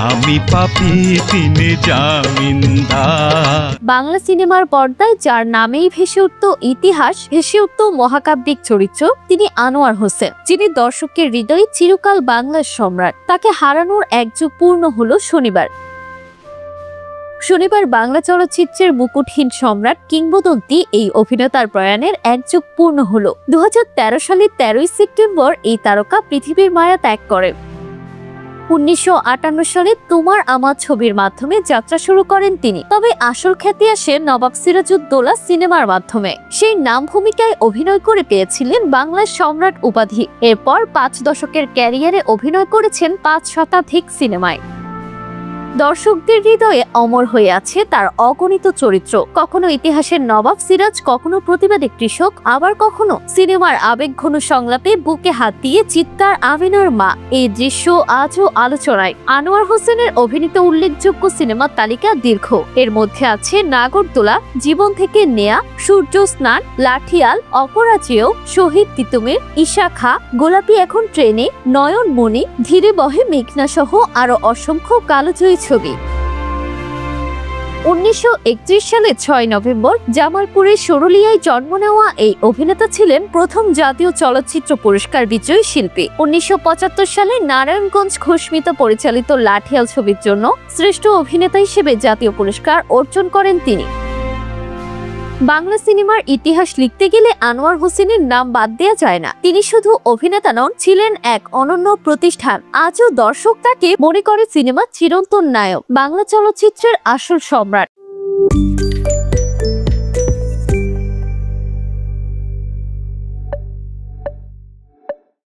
আমি পাপী তিনি জামিনদার। বাংলা সিনেমার পর্দায় যার নামেই ভেসে উঠত ইতিহাস, ভেসে উঠত মহাকাব্যিক চরিত্র, তিনি আনোয়ার হোসেন, যিনি দর্শকের হৃদয়ে চিরকাল বাংলার সম্রাট। তাকে হারানোর এক যুগ পূর্ণ হলো শনিবার বাংলা চলচ্চিত্রের মুকুটহীন সম্রাট কিংবদন্তি এই অভিনেতার প্রয়াণের এক যুগ পূর্ণ হলো। 2013 সালের 13ই সেপ্টেম্বর এই তারকা পৃথিবীর মায়া ত্যাগ করেন। 1958 সালে তোমার আমার ছবির মাধ্যমে যাত্রা শুরু করেন তিনি। তবে আসল খ্যাতি আসে নবাব সিরাজউদ্দৌলা সিনেমার মাধ্যমে। সেই নাম ভূমিকায় অভিনয় করে পেয়েছিলেন বাংলার সম্রাট উপাধি। এরপর 5 দশকের ক্যারিয়ারে অভিনয় করেছেন 5 শতাধিক সিনেমায়। দর্শকদের হৃদয়ে অমর হয়ে আছে তার অগণিত চরিত্র। কখনো ইতিহাসের নবাব সিরাজ, কখনো প্রতিবাদী কৃষক, আবার কখনো সিনেমার আবেগঘন সংলাপে বুকে হাত দিয়ে চিৎকার আমিনার মা। এই দৃশ্য আজও আলোচনায়। আনোয়ার হোসেনের অভিনীত উল্লেখযোগ্য সিনেমার তালিকা দীর্ঘ। এর মধ্যে আছে নাগরদোলা, জীবন থেকে নেয়া, সূর্য স্নান, লাঠিয়াল, অপরাজেয়, শহীদ তিতুমির, ঈশা খা, গোলাপি এখন ট্রেনে, নয়নমণি, ধীরে বহে মেঘনা সহ আরো অসংখ্য কালোজয়ী ছবি। 1931 সালে 6 নভেম্বর জামালপুরের সরুলিয়ায় জন্ম নেওয়া এই অভিনেতা ছিলেন প্রথম জাতীয় চলচ্চিত্র পুরস্কার বিজয়ী শিল্পী। 1975 সালে নারায়ণগঞ্জ ঘোষমিত পরিচালিত লাঠিয়াল ছবির জন্য শ্রেষ্ঠ অভিনেতা হিসেবে জাতীয় পুরস্কার অর্জন করেন তিনি। বাংলা সিনেমার ইতিহাস লিখতে গেলে আনোয়ার হোসেনের নাম বাদ দেওয়া যায় না। তিনি শুধু অভিনেতা নন, ছিলেন এক অনন্য প্রতিষ্ঠান। আজও দর্শক তাকে মনে করে সিনেমার চিরন্তন নায়ক, বাংলা চলচ্চিত্রের আসল সম্রাট।